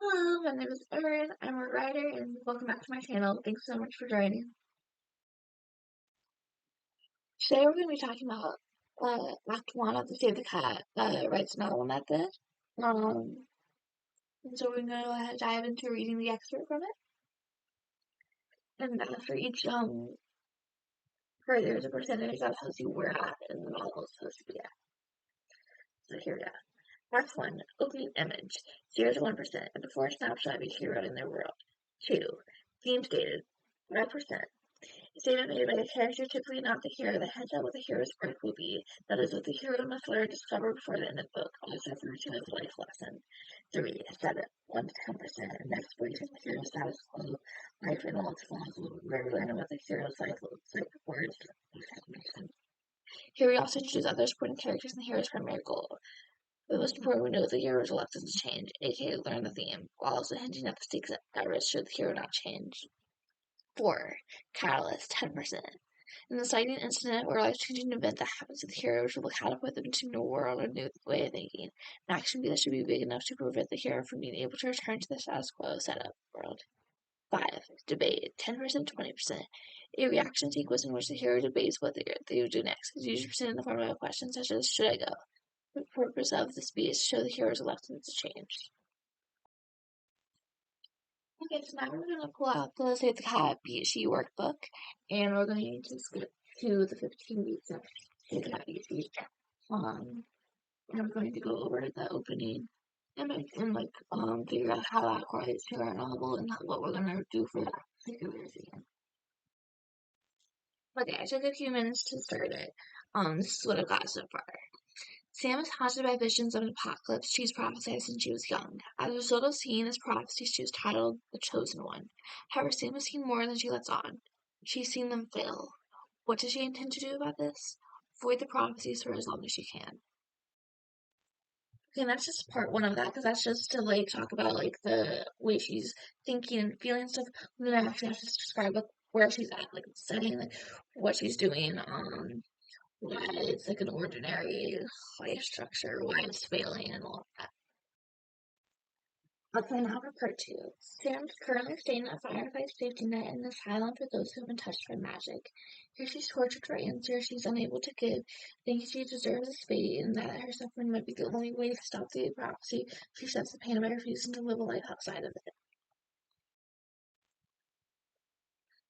Hello, my name is Erin. I'm a writer and welcome back to my channel. Thanks so much for joining. Today we're going to be talking about Act 1 of the Save the Cat Writes Novel Method. And so we're going to go ahead and dive into reading the excerpt from it. And after each part, there's a percentage that tells you where at in the novel is supposed to be at. So here we go. Act 1, opening image, 0 to 1%, and before a snapshot of each hero in their world. 2, theme stated, 5%. Statement made by a character, typically not the hero, that heads out what the hero's arc will be. That is what the hero must learn discover before the end of the book, also referred to as a life lesson. 3. 7. 1 to 10%. Next breaks the hero's status quo. Life and all its flaws will rarely learn what the hero's life looks like before its transformation. Here we also introduce other supporting characters and the hero's primary goal. The most important window of the hero's reluctance to change, aka learn the theme, while also hinting at the stakes at risk should the hero not change. 4. Catalyst, 10%. In the exciting incident or life-changing event that happens to the hero, which will catapult them into a new world or a new way of thinking, an action that should be big enough to prevent the hero from being able to return to the status quo setup world. 5. Debate, 10%, 20%. A reaction sequence in which the hero debates what they would do next is usually presented in the form of a question such as, should I go? The purpose of the speech is to show the hero's reluctance to change. Okay, so now we're going to pull out the Save the Cat PhD workbook, and we're going to skip to the 15 weeks of Save the Cat PhD. And we're going to go over the opening image and figure out how that correlates to our novel and what we're going to do for that particular scene. Okay, I took a few minutes to start it. This is what I've got so far. Sam is haunted by visions of an apocalypse she's prophesied since she was young. As a result of seeing this prophecy, she was titled the Chosen One. However, Sam has seen more than she lets on. She's seen them fail. What does she intend to do about this? Avoid the prophecies for as long as she can. Okay, and that's just part one of that, because that's just to talk about the way she's thinking and feeling stuff. And then I actually have to describe where she's at, the setting, what she's doing, why it's an ordinary life structure, why it's failing, and all of that. Okay, now for part two. Sam's currently staying at Firefly Safety Net in an asylum for those who have been touched by magic. Here she's tortured for answers she's unable to give, thinking she deserves a fate and that her suffering might be the only way to stop the prophecy. She accepts the pain by refusing to live a life outside of it.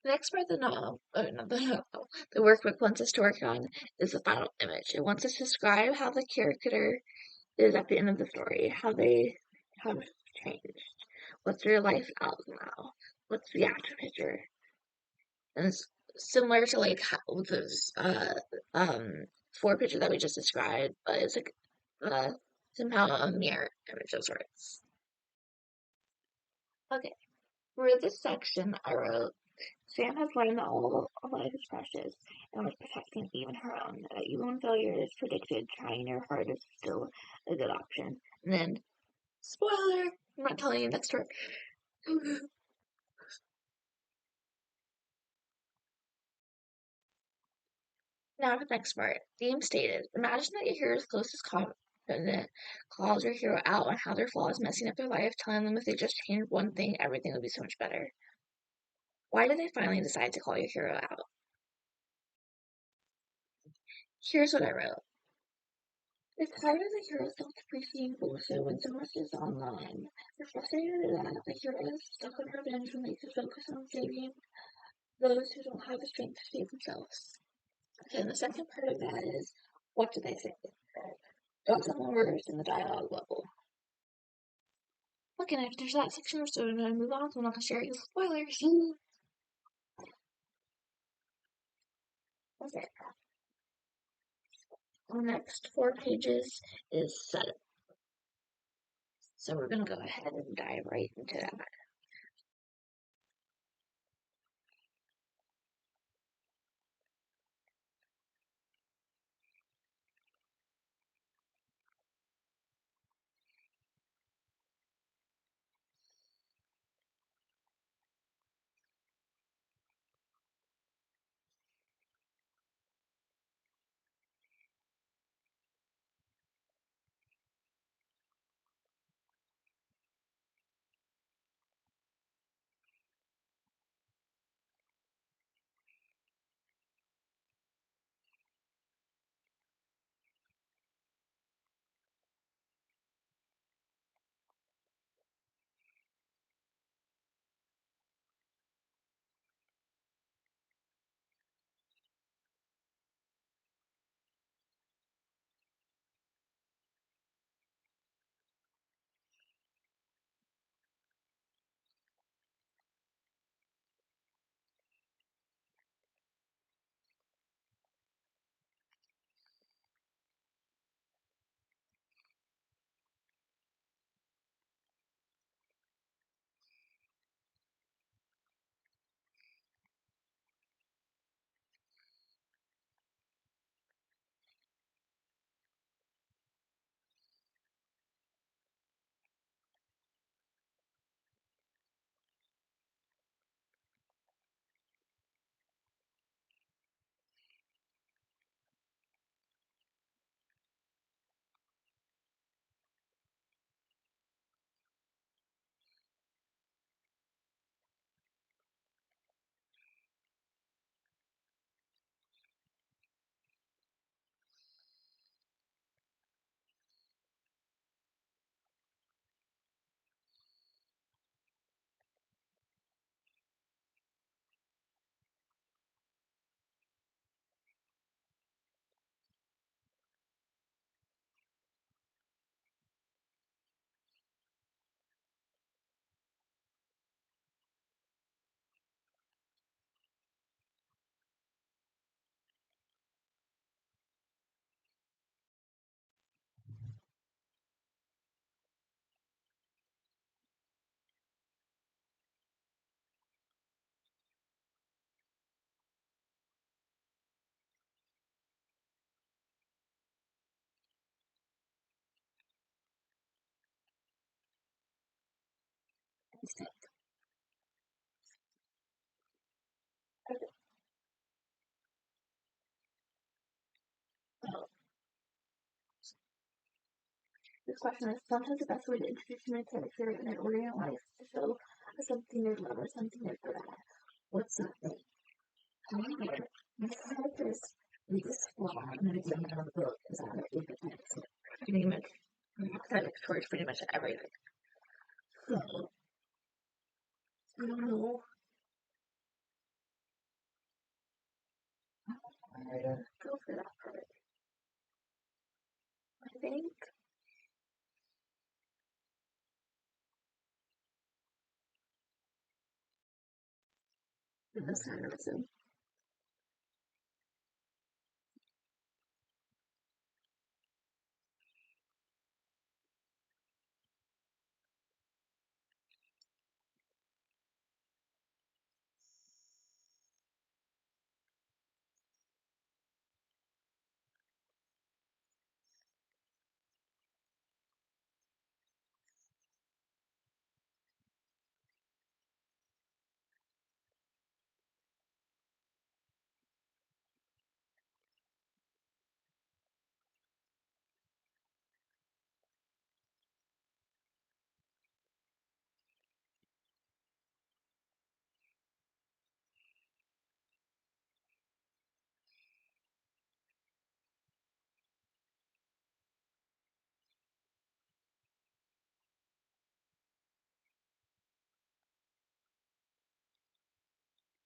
The next part of the novel, not the novel, the workbook wants us to work on is the final image. It wants us to describe how the character is at the end of the story, how they have changed. What's their life out now? What's the after picture? And it's similar to how this four picture that we just described, but it's somehow a mirror image of sorts. Okay, for this section I wrote, Sam has learned that all of life is precious and was protecting even her own. That even when failure is predicted, trying your hardest is still a good option. And then, spoiler, I'm not telling you next story. Now for the next part. Theme stated. Imagine that your hero's closest confidant calls your hero out on how their flaw is messing up their life, telling them if they just changed one thing, everything would be so much better. Why did they finally decide to call your hero out? Here's what I wrote. It's hard as a hero self-depreciating bullshit when so much is online. We're frustrated that the hero is stuck on revenge when they could focus on saving those who don't have the strength to save themselves. Okay, and the second part of that is, what did they say? Don't tell them words in the dialogue level. Okay, and after that section, so we're going to move on, so I'm not going to share any spoilers. Okay. The next 4 pages is setup. So we're going to go ahead and dive right into that. So, this question is sometimes the best way to introduce a new character in an order in life to show something they love or something they're good at. What's that thing? However, these characters' biggest flaw in the beginning of the book is that they're empathetic. Pretty much empathetic towards pretty much everything. So, I don't know how to go for that part. I think the sarcasm.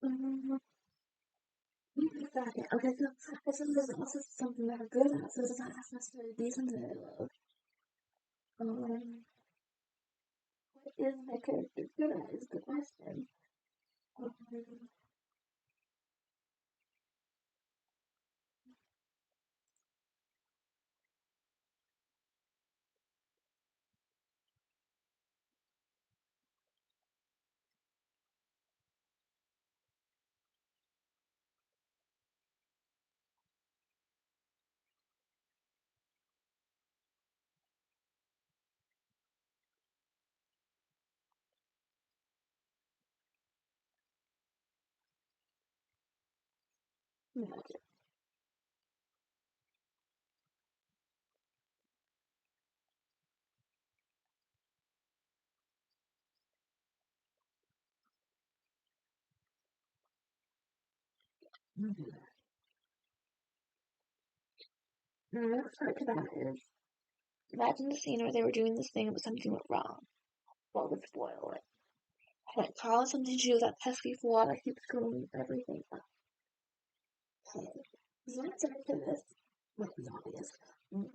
Um, Exactly. Okay, so this is also something that I'm good at, so it doesn't have to necessarily be something I love. What is my character good at is the question. Um, Magic. Mm-hmm. And the next part to that is imagine the scene where they were doing this thing but something went wrong. What would spoil it? Had it caused something to do with that pesky flaw that keeps screwing everything up? Okay. The answer to this might be obvious, but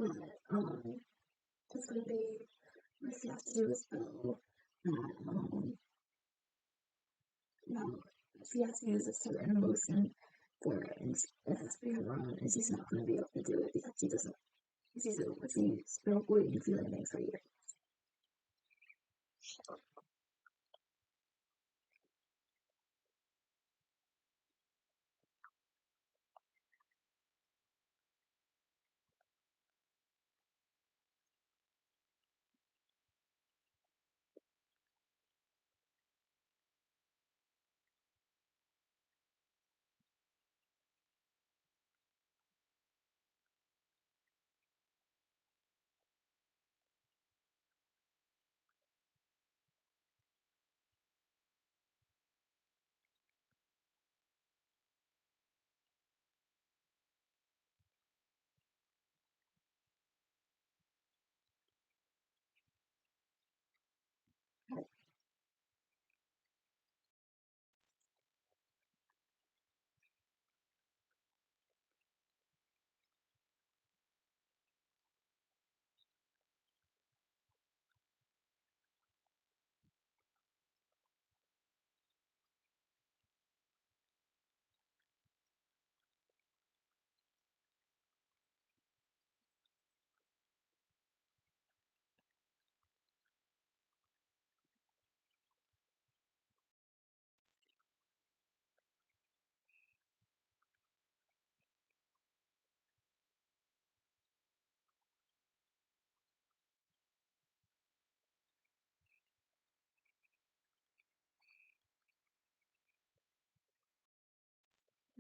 it's gonna be this has to do with Bill. No, she has to use a certain emotion for it, and it has to be wrong, and she's not going to be able to do it because she doesn't. She's been avoiding feeling things for years.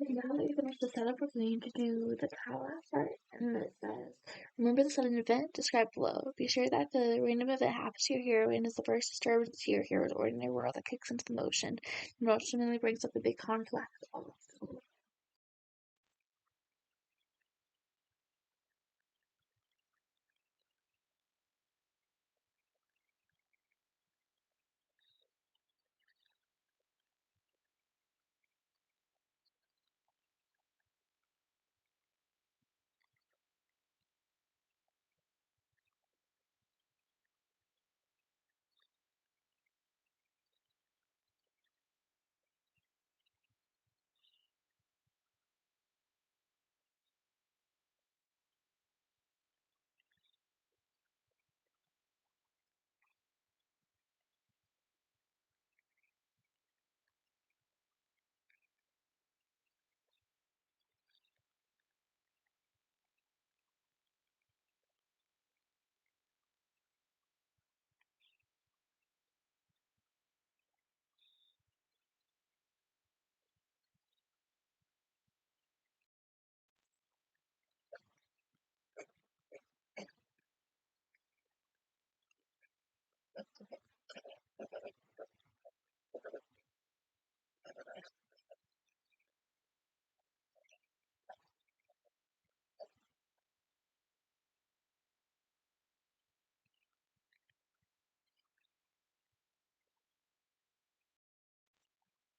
Okay, now that you finished the setup, we're going to do the tower part. And it says, remember the sudden event described below. Be sure that the random event happens to your heroine is the first disturbance to your hero's ordinary world that kicks into motion and ultimately brings up the big conflict.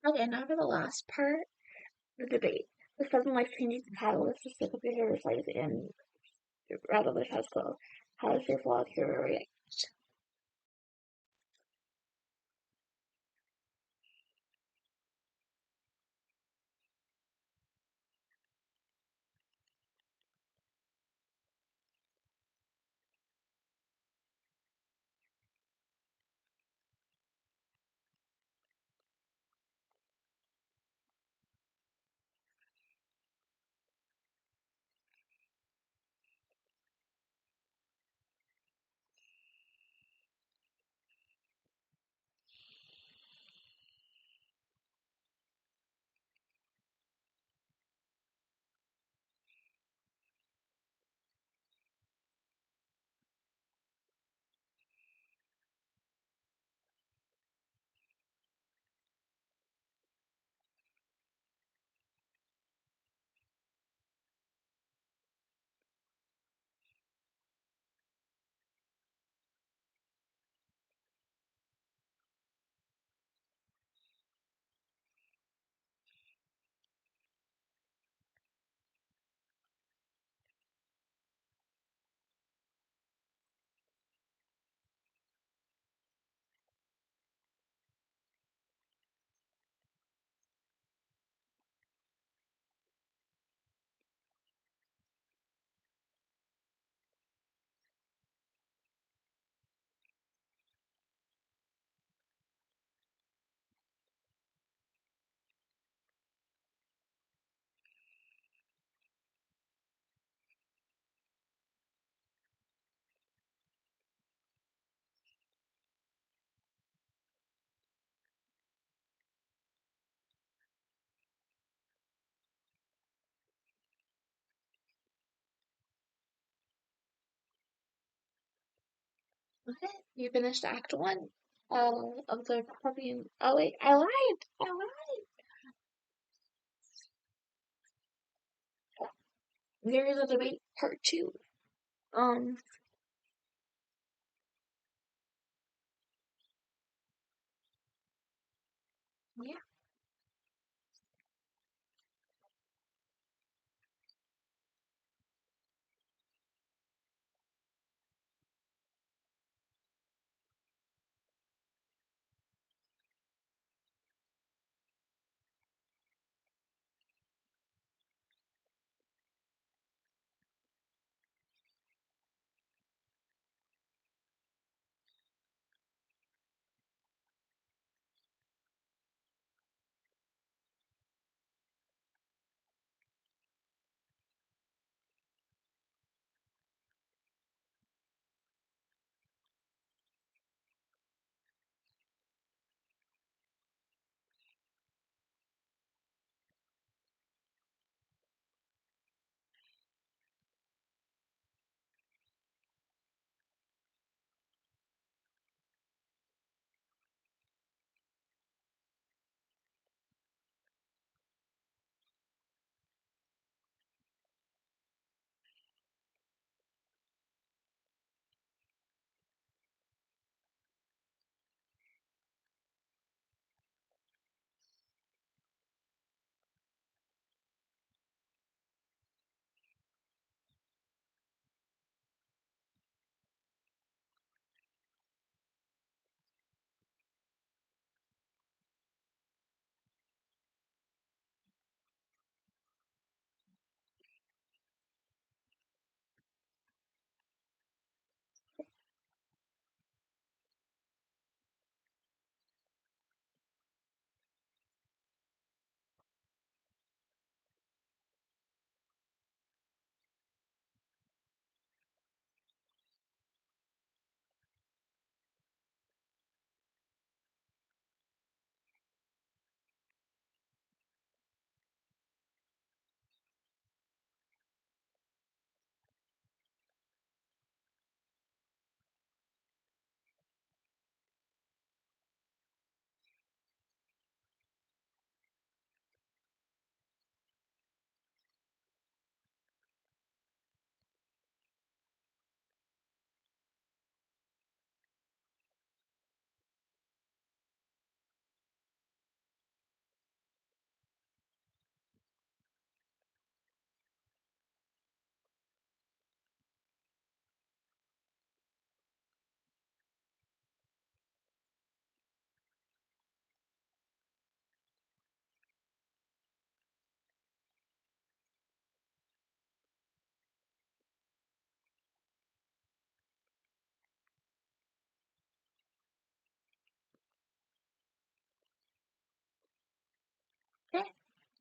Okay, now for the last part, the debate. The sudden life-changing catalyst to stick up your hero's life and rather than status quo. How does your flawed hero react? Okay, you finished Act 1 of the puppy. Oh wait, I lied! I lied! There is a debate part 2. Um, yeah.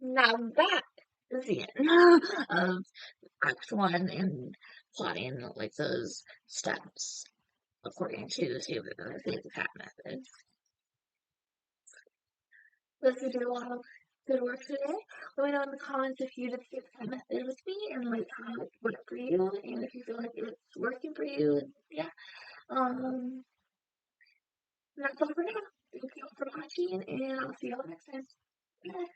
Now that is the end of Act 1 and plotting like those steps according to the Save the Cat method. Let's do a lot of good work today. Let me know in the comments if you did the Save the Cat method with me and like how it worked for you and if you feel like it's working for you. Yeah. And that's all for now. Thank you all for watching and I'll see you all next time. Bye.